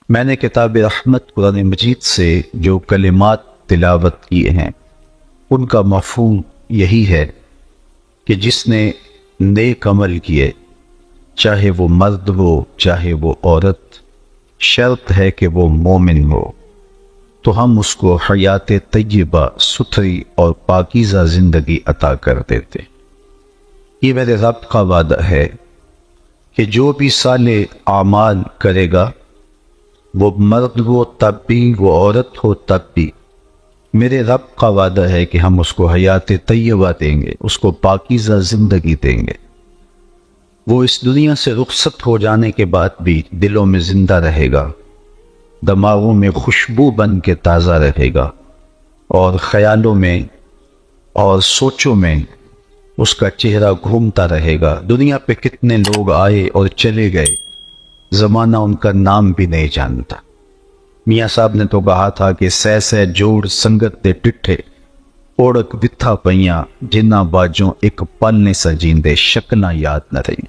میں نے کتاب رحمت قرآن مجید سے جو کلمات تلاوت کیے ہیں ان کا مفہوم یہی ہے کہ جس نے نیک عمل کیے، چاہے وہ مرد ہو چاہے وہ عورت، شرط ہے کہ وہ مومن ہو، تو ہم اس کو حیات طیبہ، ستھری اور پاکیزہ زندگی عطا کر دیتے۔ یہ میرے رب کا وعدہ ہے کہ جو بھی صالح اعمال کرے گا، وہ مرد ہو تب بھی، وہ عورت ہو تب بھی، میرے رب کا وعدہ ہے کہ ہم اس کو حیات طیبہ دیں گے، اس کو پاکیزہ زندگی دیں گے۔ وہ اس دنیا سے رخصت ہو جانے کے بعد بھی دلوں میں زندہ رہے گا، دماغوں میں خوشبو بن کے تازہ رہے گا، اور خیالوں میں اور سوچوں میں اس کا چہرہ گھومتا رہے گا۔ دنیا پہ کتنے لوگ آئے اور چلے گئے، زمانہ ان کا نام بھی نہیں جانتا۔ میاں صاحب نے تو کہا تھا کہ سہ سہ جوڑ سنگت دے ٹٹھے، اوڑک وتھا پئیاں جنہ باجوں ایک پل نے سجیندے، شکلاں یاد نہ رہی۔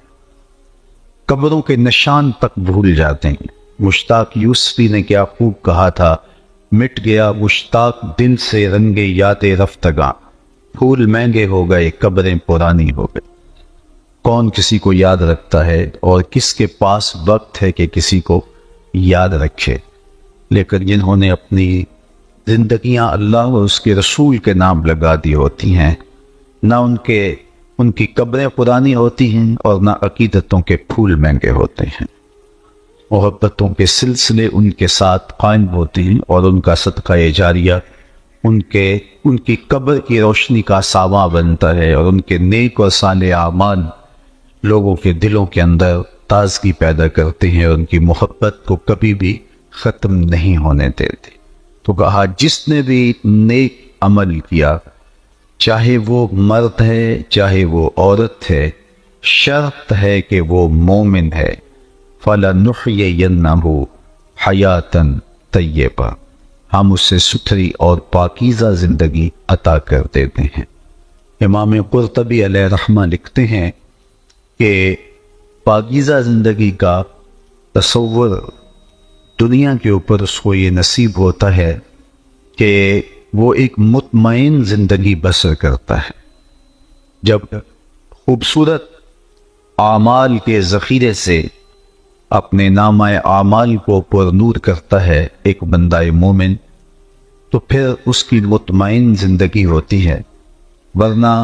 قبروں کے نشان تک بھول جاتے ہیں۔ مشتاق یوسفی نے کیا خوب کہا تھا، مٹ گیا مشتاق دل سے رنگ یاد رفتگاں، پھول مہنگے ہو گئے قبریں پرانی ہو گئی۔ کون کسی کو یاد رکھتا ہے، اور کس کے پاس وقت ہے کہ کسی کو یاد رکھے؟ لیکن جنہوں نے اپنی زندگیاں اللہ اور اس کے رسول کے نام لگا دی ہوتی ہیں، نہ ان کی قبریں پرانی ہوتی ہیں اور نہ عقیدتوں کے پھول مہنگے ہوتے ہیں۔ محبتوں کے سلسلے ان کے ساتھ قائم ہوتے ہیں، اور ان کا صدقہ جاریہ ان کی قبر کی روشنی کا ساواں بنتا ہے، اور ان کے نیک اور صالح اعمال لوگوں کے دلوں کے اندر تازگی پیدا کرتے ہیں، اور ان کی محبت کو کبھی بھی ختم نہیں ہونے دیتے۔ تو کہا جس نے بھی نیک عمل کیا، چاہے وہ مرد ہے چاہے وہ عورت ہے، شرط ہے کہ وہ مومن ہے، فَلَنُحْيِيَنَّهُ حَيَاتًا طَيِّبَةً، ہم اسے ستھری اور پاکیزہ زندگی عطا کر دیتے ہیں۔ امام قرطبی علیہ رحمہ لکھتے ہیں کہ پاکیزہ زندگی کا تصور دنیا کے اوپر اس کو یہ نصیب ہوتا ہے کہ وہ ایک مطمئن زندگی بسر کرتا ہے۔ جب خوبصورت اعمال کے ذخیرے سے اپنے نامہ اعمال کو پر نور کرتا ہے ایک بندہ مومن، تو پھر اس کی مطمئن زندگی ہوتی ہے۔ ورنہ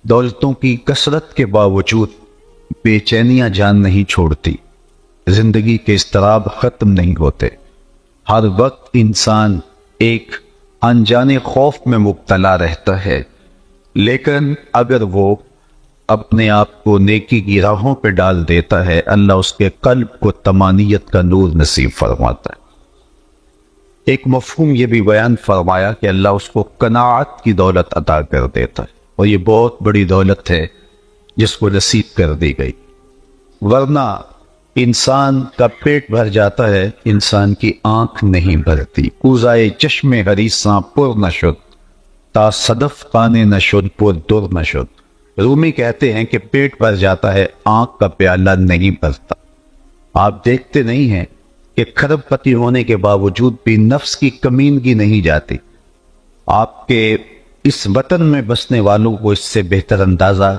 دولتوں کی کثرت کے باوجود بے چینیاں جان نہیں چھوڑتی، زندگی کے اضطراب ختم نہیں ہوتے، ہر وقت انسان ایک انجانے خوف میں مبتلا رہتا ہے۔ لیکن اگر وہ اپنے آپ کو نیکی کی راہوں پہ ڈال دیتا ہے، اللہ اس کے قلب کو طمانیت کا نور نصیب فرماتا ہے۔ ایک مفہوم یہ بھی بیان فرمایا کہ اللہ اس کو قناعت کی دولت عطا کر دیتا ہے، اور یہ بہت بڑی دولت ہے جس کو نصیب کر دی گئی۔ ورنہ انسان کا پیٹ بھر جاتا ہے، انسان کی آنکھ نہیں بھرتی۔ کوزائے چشم حریصاں پر نشد، تا صدف خانے نشد پر در نشد۔ رومی کہتے ہیں کہ پیٹ بھر جاتا ہے، آنکھ کا پیالہ نہیں بھرتا۔ آپ دیکھتے نہیں ہیں کہ کھرب پتی ہونے کے باوجود بھی نفس کی کمینگی نہیں جاتی۔ آپ کے اس وطن میں بسنے والوں کو اس سے بہتر اندازہ،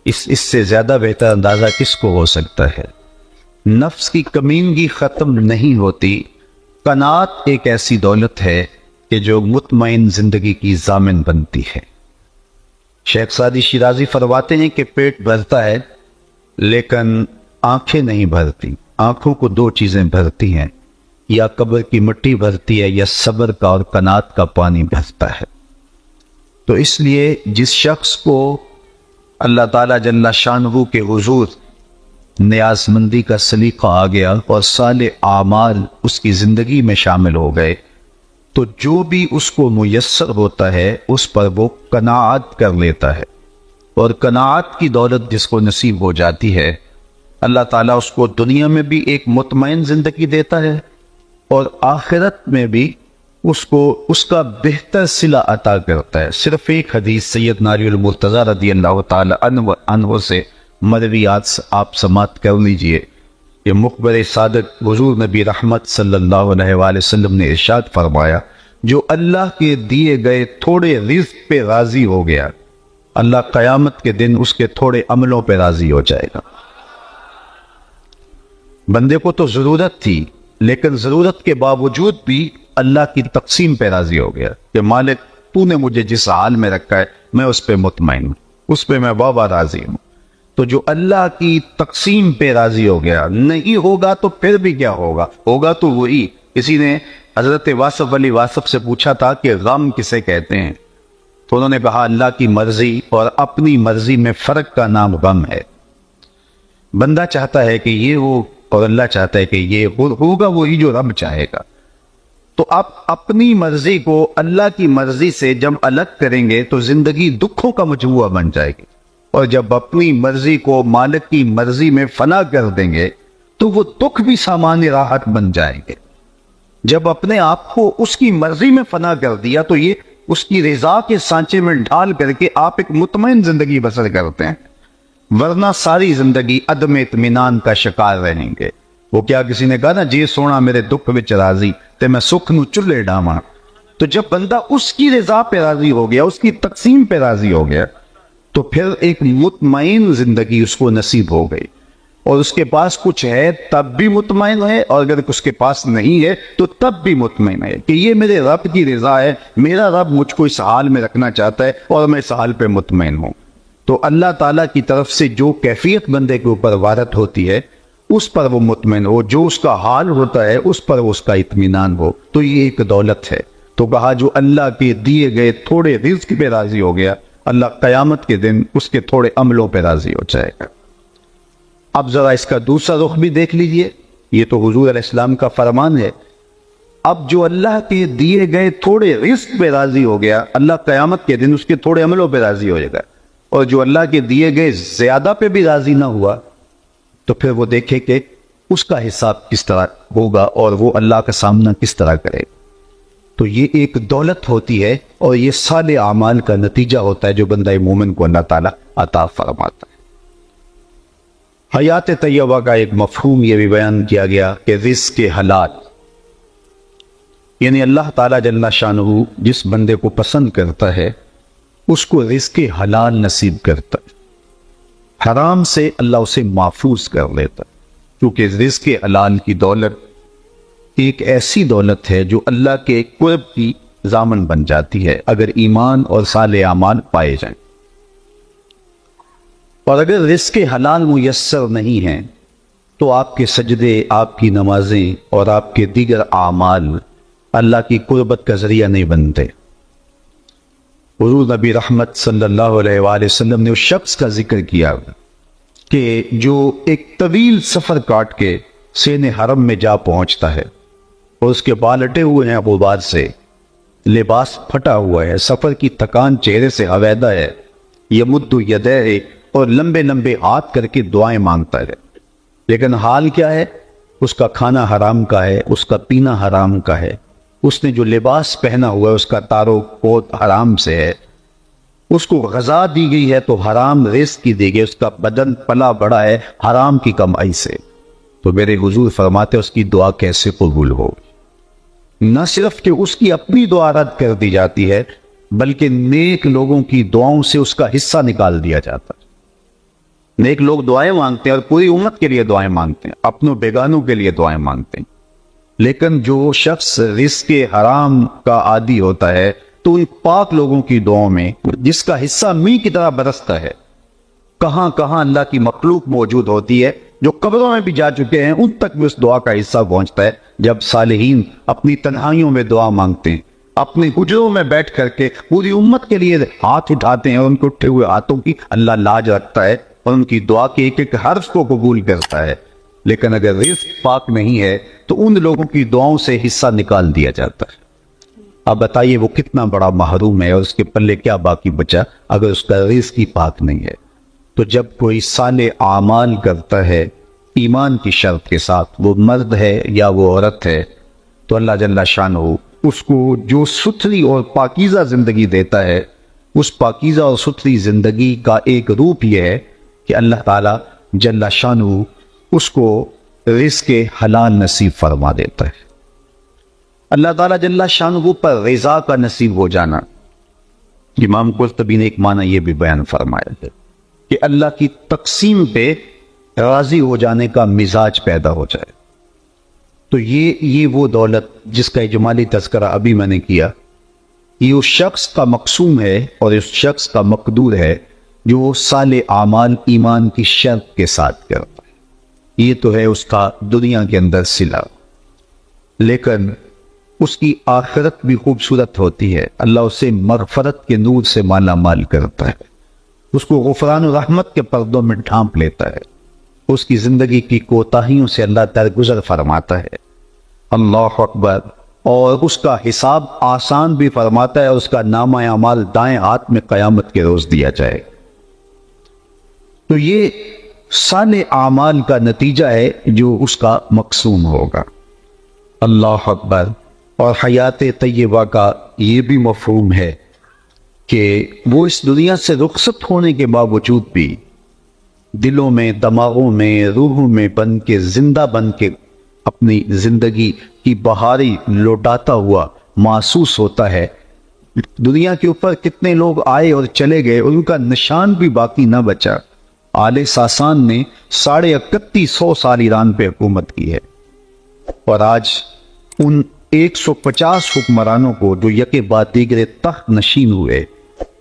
اس سے زیادہ بہتر اندازہ کس کو ہو سکتا ہے؟ نفس کی کمینگی ختم نہیں ہوتی۔ قناعت ایک ایسی دولت ہے کہ جو مطمئن زندگی کی ضامن بنتی ہے۔ شیخ سعدی شیرازی فرماتے ہیں کہ پیٹ بھرتا ہے لیکن آنکھیں نہیں بھرتی۔ آنکھوں کو دو چیزیں بھرتی ہیں، یا قبر کی مٹی بھرتی ہے، یا صبر کا اور قناعت کا پانی بھرتا ہے۔ تو اس لیے جس شخص کو اللہ تعالیٰ جل شانہ کے حضور نیاز مندی کا سلیقہ آ گیا اور صالح اعمال اس کی زندگی میں شامل ہو گئے، تو جو بھی اس کو میسر ہوتا ہے اس پر وہ قناعت کر لیتا ہے، اور قناعت کی دولت جس کو نصیب ہو جاتی ہے، اللہ تعالیٰ اس کو دنیا میں بھی ایک مطمئن زندگی دیتا ہے، اور آخرت میں بھی اس کو اس کا بہتر صلہ عطا کرتا ہے۔ صرف ایک حدیث سیدنا علی المرتضیٰ رضی اللہ تعالی عنہ سے مرویات آپ سماعت کر لیجئے یہ مخبر صادق حضور نبی رحمت صلی اللہ علیہ وآلہ وسلم نے ارشاد فرمایا، جو اللہ کے دیے گئے تھوڑے رزق پہ راضی ہو گیا، اللہ قیامت کے دن اس کے تھوڑے عملوں پہ راضی ہو جائے گا۔ بندے کو تو ضرورت تھی، لیکن ضرورت کے باوجود بھی اللہ کی تقسیم پہ راضی ہو گیا کہ مالک تو نے مجھے جس حال میں رکھا ہے میں اس پہ مطمئن ہوں، اس پہ میں بابا راضی ہوں۔ تو جو اللہ کی تقسیم پہ راضی ہو گیا، نہیں ہوگا تو پھر بھی کیا ہوگا؟ ہوگا تو وہی۔ کسی نے حضرت واصف علی واصف سے پوچھا تھا کہ غم کسے کہتے ہیں، تو انہوں نے کہا اللہ کی مرضی اور اپنی مرضی میں فرق کا نام غم ہے۔ بندہ چاہتا ہے کہ یہ ہو اور اللہ چاہتا ہے کہ یہ ہوگا وہی جو رب چاہے گا۔ تو آپ اپنی مرضی کو اللہ کی مرضی سے جب الگ کریں گے تو زندگی دکھوں کا مجموعہ بن جائے گی، اور جب اپنی مرضی کو مالک کی مرضی میں فنا کر دیں گے تو وہ دکھ بھی سامان راحت بن جائیں گے۔ جب اپنے آپ کو اس کی مرضی میں فنا کر دیا تو یہ اس کی رضا کے سانچے میں ڈھال کر کے آپ ایک مطمئن زندگی بسر کرتے ہیں، ورنہ ساری زندگی عدم اطمینان کا شکار رہیں گے۔ وہ کیا کسی نے کہا نا، جی سونا میرے دکھ وچ راضی تے میں سکھ نو چلے ڈاواں۔ تو جب بندہ اس کی رضا پہ راضی ہو گیا، اس کی تقسیم پہ راضی ہو گیا، تو پھر ایک مطمئن زندگی اس کو نصیب ہو گئی، اور اس کے پاس کچھ ہے تب بھی مطمئن ہے، اور اگر اس کے پاس نہیں ہے تو تب بھی مطمئن ہے کہ یہ میرے رب کی رضا ہے، میرا رب مجھ کو اس حال میں رکھنا چاہتا ہے اور میں اس حال پہ مطمئن ہوں۔ تو اللہ تعالیٰ کی طرف سے جو کیفیت بندے کے اوپر وارد ہوتی ہے اس پر وہ مطمئن ہو، جو اس کا حال ہوتا ہے اس پر اس کا اطمینان ہو، تو یہ ایک دولت ہے۔ تو کہا جو اللہ کے دیے گئے تھوڑے رزق پہ راضی ہو گیا، اللہ قیامت کے دن اس کے تھوڑے عملوں پہ راضی ہو جائے گا۔ اب ذرا اس کا دوسرا رخ بھی دیکھ لیجئے، یہ تو حضور علیہ السلام کا فرمان ہے۔ اب جو اللہ کے دیے گئے تھوڑے رزق پہ راضی ہو گیا، اللہ قیامت کے دن اس کے تھوڑے عملوں پہ راضی ہو جائے گا، اور جو اللہ کے دیے گئے زیادہ پہ بھی راضی نہ ہوا تو پھر وہ دیکھے کہ اس کا حساب کس طرح ہوگا اور وہ اللہ کا سامنا کس طرح کرے گا۔ تو یہ ایک دولت ہوتی ہے، اور یہ صالح اعمال کا نتیجہ ہوتا ہے جو بندہ مومن کو اللہ تعالیٰ عطا فرماتا ہے۔ حیات طیبہ کا ایک مفہوم یہ بھی بیان کیا گیا کہ رزق حلال، یعنی اللہ تعالیٰ جل شانہ جس بندے کو پسند کرتا ہے اس کو رزق حلال نصیب کرتا ہے، حرام سے اللہ اسے محفوظ کر لیتا ہے، کیونکہ رزق حلال کی دولت ایک ایسی دولت ہے جو اللہ کے قرب کی ضامن بن جاتی ہے اگر ایمان اور صالح اعمال پائے جائیں۔ اور اگر رزق حلال میسر نہیں ہیں تو آپ کے سجدے، آپ کی نمازیں اور آپ کے دیگر اعمال اللہ کی قربت کا ذریعہ نہیں بنتے۔ حضور نبی رحمت صلی اللہ علیہ وآلہ وسلم نے اس شخص کا ذکر کیا کہ جو ایک طویل سفر کاٹ کے سین حرم میں جا پہنچتا ہے اور اس کے بال اٹے ہوئے ہیں غبار سے، لباس پھٹا ہوا ہے، سفر کی تھکان چہرے سے عویدہ ہے، یمد یدیہ اور لمبے لمبے ہاتھ کر کے دعائیں مانگتا ہے، لیکن حال کیا ہے؟ اس کا کھانا حرام کا ہے، اس کا پینا حرام کا ہے، اس نے جو لباس پہنا ہوا ہے اس کا تارو کوت حرام سے ہے، اس کو غذا دی گئی ہے تو حرام رزق کی دی گئی، اس کا بدن پلا بڑا ہے حرام کی کمائی سے، تو میرے حضور فرماتے اس کی دعا کیسے قبول ہو؟ نہ صرف کہ اس کی اپنی دعا رد کر دی جاتی ہے بلکہ نیک لوگوں کی دعاؤں سے اس کا حصہ نکال دیا جاتا ہے۔ نیک لوگ دعائیں مانگتے ہیں اور پوری امت کے لیے دعائیں مانگتے ہیں، اپنوں بیگانوں کے لیے دعائیں مانگتے ہیں، لیکن جو شخص رزق حرام کا عادی ہوتا ہے تو ان پاک لوگوں کی دعاؤں میں جس کا حصہ می کی طرح برستا ہے، کہاں کہاں اللہ کی مخلوق موجود ہوتی ہے جو قبروں میں بھی جا چکے ہیں، ان تک بھی اس دعا کا حصہ پہنچتا ہے۔ جب صالحین اپنی تنہائیوں میں دعا مانگتے ہیں، اپنے حجروں میں بیٹھ کر کے پوری امت کے لیے ہاتھ اٹھاتے ہیں اور ان کے اٹھے ہوئے ہاتھوں کی اللہ لاج رکھتا ہے اور ان کی دعا کے ایک ایک حرف کو قبول کرتا ہے، لیکن اگر رزق پاک نہیں ہے تو ان لوگوں کی دعاؤں سے حصہ نکال دیا جاتا ہے۔ اب بتائیے وہ کتنا بڑا محروم ہے اور اس کے پلے کیا باقی بچا اگر اس کا رزق ہی پاک نہیں ہے۔ تو جب کوئی صالح اعمال کرتا ہے ایمان کی شرط کے ساتھ، وہ مرد ہے یا وہ عورت ہے، تو اللہ جل شانہ اس کو جو ستھری اور پاکیزہ زندگی دیتا ہے، اس پاکیزہ اور ستھری زندگی کا ایک روپ یہ ہے کہ اللہ تعالیٰ جل شانہ اس کو رزق حلال نصیب فرما دیتا ہے۔ اللہ تعالیٰ جل شانہ پر رضا کا نصیب ہو جانا، امام قرطبی نے ایک معنی یہ بھی بیان فرمایا ہے کہ اللہ کی تقسیم پہ راضی ہو جانے کا مزاج پیدا ہو جائے۔ تو یہ وہ دولت جس کا اجمالی تذکرہ ابھی میں نے کیا، یہ اس شخص کا مقسوم ہے اور اس شخص کا مقدور ہے جو صالح اعمال ایمان کی شرط کے ساتھ کرتا ہے۔ یہ تو ہے اس کا دنیا کے اندر صلہ، لیکن اس کی آخرت بھی خوبصورت ہوتی ہے۔ اللہ اسے مغفرت کے نور سے مالا مال کرتا ہے، اس کو غفران و رحمت کے پردوں میں ڈھانپ لیتا ہے، اس کی زندگی کی کوتاہیوں سے اللہ درگزر فرماتا ہے، اللہ اکبر، اور اس کا حساب آسان بھی فرماتا ہے، اور اس کا نامہ اعمال دائیں ہاتھ میں قیامت کے روز دیا جائے۔ تو یہ صالح اعمال کا نتیجہ ہے جو اس کا مقسوم ہوگا، اللہ اکبر۔ اور حیات طیبہ کا یہ بھی مفہوم ہے کہ وہ اس دنیا سے رخصت ہونے کے باوجود بھی دلوں میں، دماغوں میں، روحوں میں بن کے، زندہ بن کے اپنی زندگی کی بہاری لوٹاتا ہوا محسوس ہوتا ہے۔ دنیا کے اوپر کتنے لوگ آئے اور چلے گئے، ان کا نشان بھی باقی نہ بچا۔ آل ساسان نے 3150 سال ایران پہ حکومت کی ہے، اور آج ان 150 حکمرانوں کو جو یکے بعد دیگرے تخت نشین ہوئے،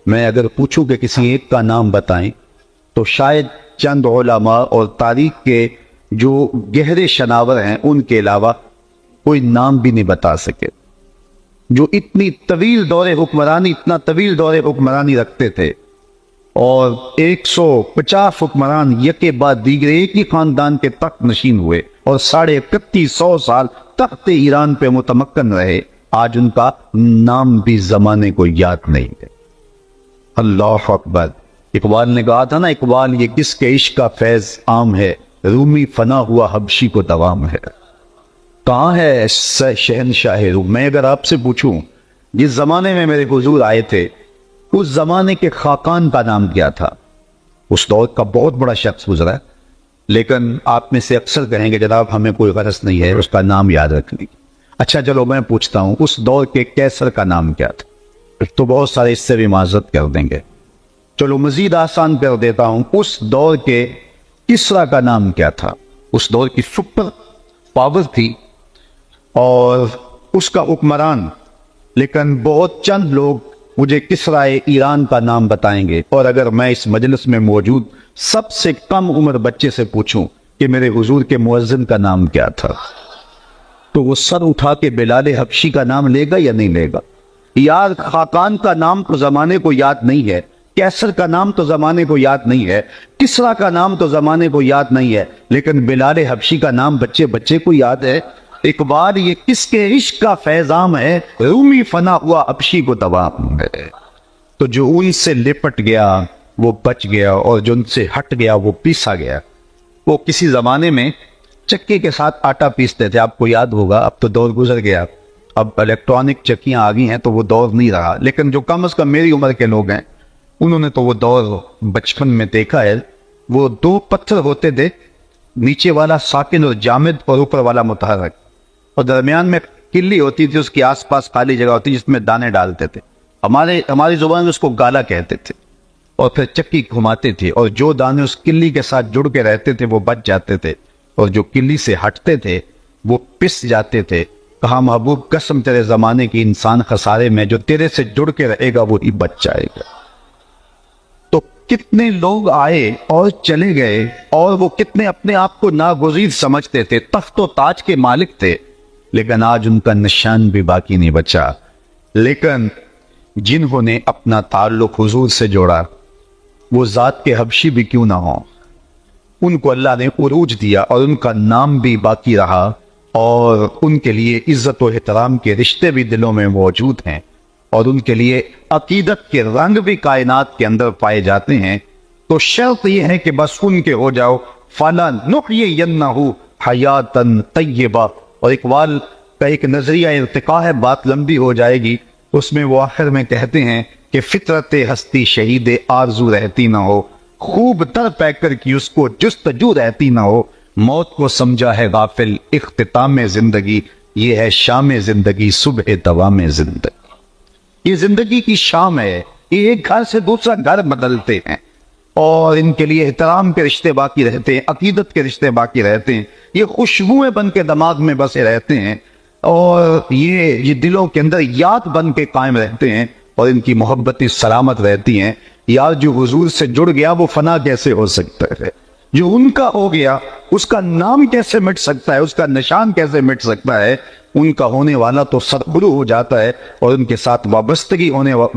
میں اگر پوچھوں کہ کسی ایک کا نام بتائیں تو شاید چند علماء اور تاریخ کے جو گہرے شناور ہیں ان کے علاوہ کوئی نام بھی نہیں بتا سکے، جو اتنا طویل دور حکمرانی رکھتے تھے، اور 150 حکمران یکے بعد دیگرے ایک ہی خاندان کے تخت نشین ہوئے اور 3150 سال تخت ایران پہ متمکن رہے، آج ان کا نام بھی زمانے کو یاد نہیں ہے، اللہ اکبر۔ اقبال نے کہا تھا نا، اقبال یہ کس کے عشق کا فیض عام ہے، رومی فنا ہوا حبشی کو دوام ہے۔ کہاں ہے شہنشاہ روم؟ میں اگر آپ سے پوچھوں جس زمانے میں میرے حضور آئے تھے اس زمانے کے خاقان کا نام کیا تھا؟ اس دور کا بہت بڑا شخص گزرا ہے، لیکن آپ میں سے اکثر کہیں گے جناب ہمیں کوئی غرض نہیں ہے اس کا نام یاد رکھنے کی۔ اچھا چلو میں پوچھتا ہوں، اس دور کے کیسر کا نام کیا تھا؟ تو بہت سارے اس سے بھی معذرت کر دیں گے۔ چلو مزید آسان کر دیتا ہوں، اس دور کے کسرا کا نام کیا تھا؟ اس دور کی سپر پاور تھی اور اس کا حکمران، لیکن بہت چند لوگ مجھے کسرائے ایران کا نام بتائیں گے، اور اگر میں اس مجلس میں موجود سب سے کم عمر بچے سے پوچھوں کہ میرے حضور کے مؤذن کا نام کیا تھا، تو وہ سر اٹھا کے بلال حبشی کا نام لے گا یا نہیں لے گا؟ یار خاقان کا نام تو زمانے کو یاد نہیں ہے، کیسر کا نام تو زمانے کو یاد نہیں ہے، کسرا کا نام تو زمانے کو یاد نہیں ہے، لیکن بلال حبشی کا نام بچے بچے کو یاد ہے۔ اقبال یہ کس کے عشق کا فیضام ہے، رومی فنا ہوا حبشی کو دوام ہے۔ تو جو ان سے لپٹ گیا وہ بچ گیا، اور جو ان سے ہٹ گیا وہ پیسا گیا۔ وہ کسی زمانے میں چکی کے ساتھ آٹا پیستے تھے، آپ کو یاد ہوگا، اب تو دور گزر گیا، اب الیکٹرانک چکیاں آ گئی ہیں تو وہ دور نہیں رہا، لیکن جو کم از کم میری عمر کے لوگ ہیں انہوں نے تو وہ دور بچپن میں دیکھا ہے۔ وہ 2 پتھر ہوتے تھے، نیچے والا ساکن اور جامد اور اوپر والا متحرک، اور درمیان میں کلی ہوتی تھی، اس کے آس پاس خالی جگہ ہوتی جس میں دانے ڈالتے تھے، ہماری زبان میں اس کو گالا کہتے تھے، اور پھر چکی گھماتے تھے، اور جو دانے اس کلی کے ساتھ جڑ کے رہتے تھے وہ بچ جاتے تھے، اور جو کلی سے ہٹتے تھے وہ پس جاتے تھے۔ کہا محبوب قسم تیرے زمانے کی انسان خسارے میں، جو تیرے سے جڑ کے رہے گا وہی بچ جائے گا۔ تو کتنے لوگ آئے اور چلے گئے، اور وہ کتنے اپنے آپ کو ناگزیر سمجھتے تھے، تخت و تاج کے مالک تھے، لیکن آج ان کا نشان بھی باقی نہیں بچا۔ لیکن جنہوں نے اپنا تعلق حضور سے جوڑا، وہ ذات کے حبشی بھی کیوں نہ ہوں، ان کو اللہ نے عروج دیا، اور ان کا نام بھی باقی رہا، اور ان کے لیے عزت و احترام کے رشتے بھی دلوں میں موجود ہیں، اور ان کے لیے عقیدت کے رنگ بھی کائنات کے اندر پائے جاتے ہیں۔ تو شرط یہ ہے کہ بس ان کے ہو جاؤ، فَلَنُحْيِيَنَّهُ حَيَاتًا طَيِّبَةً۔ اور اقبال کا ایک نظریہ ارتقاء ہے، بات لمبی ہو جائے گی، اس میں وہ آخر میں کہتے ہیں کہ فطرت ہستی شہید آرزو رہتی نہ ہو، خوب تر پیکر کی اس کو جستجو رہتی نہ ہو، موت کو سمجھا ہے غافل اختتام زندگی، یہ ہے شام زندگی صبح دوام زندگی۔ یہ زندگی کی شام ہے، یہ ایک گھر سے دوسرا گھر بدلتے ہیں اور ان کے لیے احترام کے رشتے باقی رہتے ہیں، عقیدت کے رشتے باقی رہتے ہیں، یہ خوشبوئیں بن کے دماغ میں بسے رہتے ہیں اور یہ دلوں کے اندر یاد بن کے قائم رہتے ہیں اور ان کی محبتیں سلامت رہتی ہیں۔ یار جو حضور سے جڑ گیا وہ فنا کیسے ہو سکتا ہے؟ جو ان کا ہو گیا اس کا نام کیسے مٹ سکتا ہے؟ اس کا نشان کیسے مٹ سکتا ہے؟ ان کا ہونے والا تو سرخرو ہو جاتا ہے اور ان کے ساتھ وابستگی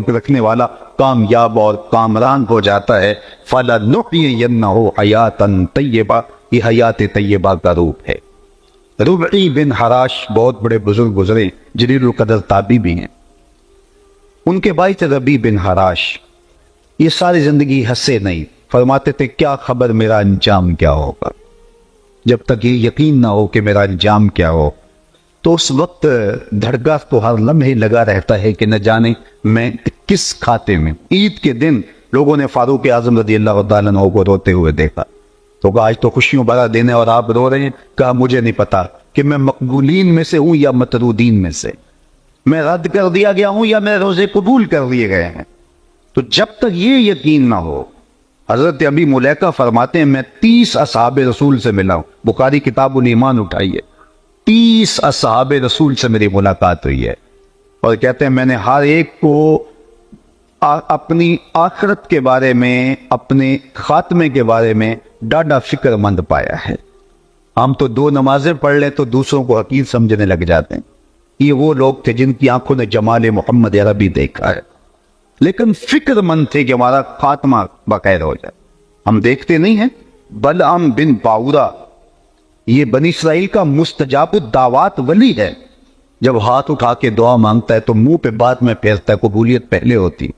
رکھنے والا کامیاب اور کامران ہو جاتا ہے۔ فَلَنُحْيِيَنَّهُ حَيَاتًا طَيِّبَةً، یہ حیات طیبہ کا روپ ہے۔ ربعی بن حراش بہت بڑے بزرگ گزرے، جلیل القدر تابعی بھی ہیں۔ ان کے بھائی تھے ربیع بن حراش، یہ ساری زندگی ہنسے نہیں، فرماتے تھے کیا خبر میرا انجام کیا ہوگا، جب تک یہ یقین نہ ہو کہ میرا انجام کیا ہو تو اس وقت دھڑکا تو ہر لمحے لگا رہتا ہے کہ نہ جانے میں کس کھاتے میں۔ عید کے دن لوگوں نے فاروق اعظم رضی اللہ تعالیٰ عنہ کو روتے ہوئے دیکھا تو کہا آج تو خوشیوں بھرا دن ہے اور آپ رو رہے ہیں۔ کہا مجھے نہیں پتا کہ میں مقبولین میں سے ہوں یا مطرودین میں سے، میں رد کر دیا گیا ہوں یا میرے روزے قبول کر لیے گئے ہیں۔ تو جب تک یہ یقین نہ ہو، حضرت ابی ملیکہ فرماتے ہیں میں 30 اصحاب رسول سے ملا ہوں، بخاری کتاب الایمان اٹھائیے، 30 اصحاب رسول سے میری ملاقات ہوئی ہے اور کہتے ہیں میں نے ہر ایک کو اپنی آخرت کے بارے میں، اپنے خاتمے کے بارے میں ڈاڈا فکر مند پایا ہے۔ ہم تو 2 نمازیں پڑھ لیں تو دوسروں کو حقیر سمجھنے لگ جاتے ہیں۔ یہ وہ لوگ تھے جن کی آنکھوں نے جمال محمد عربی دیکھا ہے، لیکن فکر مند تھے کہ ہمارا خاتمہ بخیر ہو جائے۔ ہم دیکھتے نہیں ہیں بلعام بن باورا، یہ بنی اسرائیل کا مستجاب الدعوات ولی ہے، جب ہاتھ اٹھا کے دعا مانگتا ہے تو منہ پہ بعد میں پھیرتا ہے، قبولیت پہلے ہوتی۔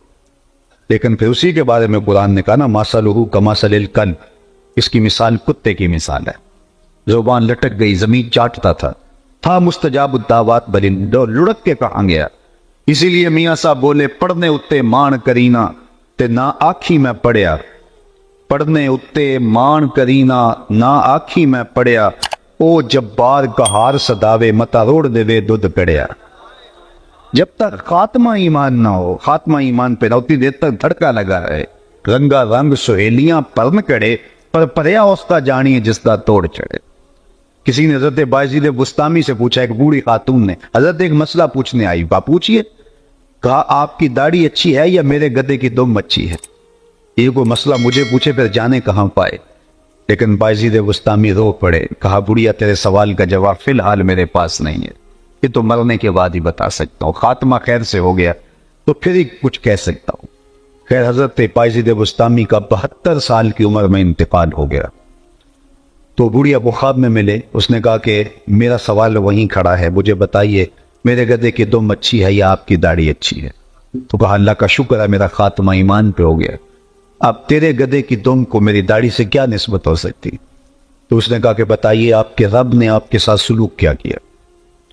لیکن پھر اسی کے بارے میں قرآن نے کہا نا مثلہ کمثل الکلب، اس کی مثال کتے کی مثال ہے، زبان لٹک گئی، زمین چاٹتا تھا مستجاب الدعوات ولی، لڑک کے کہا گیا۔ اسی لیے میاں صاحب بولے پڑھنے اتے مان کرینا تے نہ آکھی میں پڑھیا، پڑھنے اتے مان کرینا نہ آکھی میں پڑھیا، او جبار کہار صداوے متا روڑ دے وے دودھ کڑیا۔ جب تک خاتمہ ایمان نہ ہو، خاتمہ ایمان پہ نہ ہوتی دیر تک دھڑکا لگا ہے، رنگا رنگ سہیلیاں پرن کڑے پر پریا اس کا جانی جس کا توڑ چڑھے۔ کسی نے حضرت بایزید بستامی سے پوچھا، ایک بوڑھی خاتون نے، حضرت ایک مسئلہ پوچھنے آئی، کہا پوچھئے، کہا آپ کی داڑھی اچھی ہے یا میرے گدے کی دم اچھی ہے؟ یہ کوئی مسئلہ مجھے پوچھے پھر جانے کہاں پائے۔ لیکن بایزید بستامی رو پڑے، کہا بڑھیا تیرے سوال کا جواب فی الحال میرے پاس نہیں ہے، یہ تو مرنے کے بعد ہی بتا سکتا ہوں، خاتمہ خیر سے ہو گیا تو پھر ہی کچھ کہہ سکتا ہوں۔ خیر حضرت بایزید بستامی کا 72 سال کی عمر میں انتقال ہو گیا تو بوڑھیا کو خواب میں ملے، اس نے کہا کہ میرا سوال وہیں کھڑا ہے، مجھے بتائیے میرے گدے کی دم اچھی ہے یا آپ کی داڑھی اچھی ہے؟ تو کہا اللہ کا شکر ہے میرا خاتمہ ایمان پہ ہو گیا، اب تیرے گدے کی دم کو میری داڑھی سے کیا نسبت ہو سکتی؟ تو اس نے کہا کہ بتائیے آپ کے رب نے آپ کے ساتھ سلوک کیا کیا؟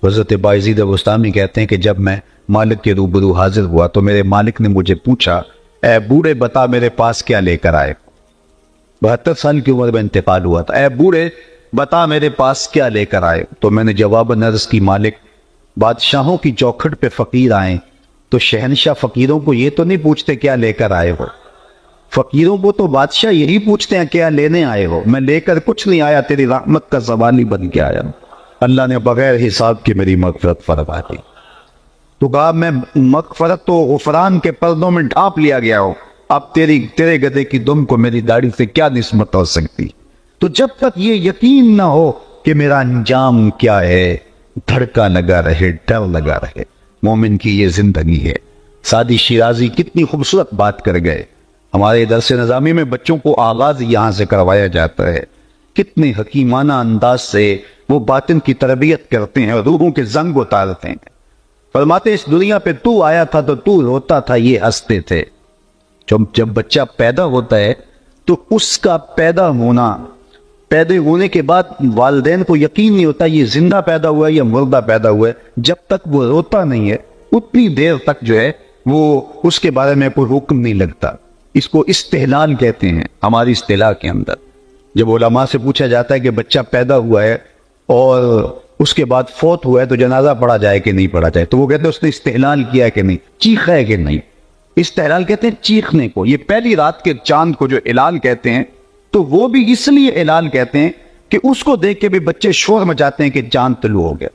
تو حضرت بایزید بستامی کہتے ہیں کہ جب میں مالک کے روبرو حاضر ہوا تو میرے مالک نے مجھے پوچھا اے بوڑھے بتا میرے پاس کیا لے کر آئے؟ 72 سال کی عمر میں انتقال ہوا تھا۔ اے بوڑھے بتا میرے پاس کیا لے کر آئے؟ تو میں نے جواباً عرض کی مالک بادشاہوں کی چوکھٹ پہ فقیر آئیں تو شہنشاہ فقیروں کو یہ تو نہیں پوچھتے کیا لے کر آئے ہو، فقیروں کو تو بادشاہ یہی پوچھتے ہیں کیا لینے آئے ہو، میں لے کر کچھ نہیں آیا، تیری رحمت کا سوالی بن کے آیا، اللہ نے بغیر حساب کے میری مغفرت فرما دی۔ تو کہا میں مغفرت تو غفران کے پردوں میں ڈھانپ لیا گیا ہوں، اب تیرے گدے کی دم کو میری داڑھی سے کیا نسبت ہو سکتی؟ تو جب تک یہ یقین نہ ہو کہ میرا انجام کیا ہے، دھڑکا لگا رہے، ڈر لگا رہے۔ مومن کی یہ زندگی ہے۔ سعدی شیرازی کتنی خوبصورت بات کر گئے، ہمارے درس نظامی میں بچوں کو آغاز یہاں سے کروایا جاتا ہے، کتنے حکیمانہ انداز سے وہ باطن کی تربیت کرتے ہیں اور روحوں کے زنگ اتارتے ہیں۔ فرماتے اس دنیا پہ تو آیا تھا تو تو روتا تھا، یہ ہنستے تھے۔ جب بچہ پیدا ہوتا ہے تو اس کا پیدا ہونے کے بعد والدین کو یقین نہیں ہوتا یہ زندہ پیدا ہوا ہے یا مردہ پیدا ہوا ہے، جب تک وہ روتا نہیں ہے اتنی دیر تک جو ہے وہ اس کے بارے میں کوئی حکم نہیں لگتا۔ اس کو استحلال کہتے ہیں ہماری اصطلاح کے اندر۔ جب علماء سے پوچھا جاتا ہے کہ بچہ پیدا ہوا ہے اور اس کے بعد فوت ہوا ہے تو جنازہ پڑھا جائے کہ نہیں پڑھا جائے، تو وہ کہتے ہیں اس نے استحلال کیا ہے کہ نہیں، چیخا ہے کہ نہیں۔ استحلال کہتے ہیں چیخنے کو۔ یہ پہلی رات کے چاند کو جو ہلال کہتے ہیں تو وہ بھی اس لیے ہلال کہتے ہیں کہ اس کو دیکھ کے بھی بچے شور مچاتے ہیں کہ چاند طلوع ہو گیا۔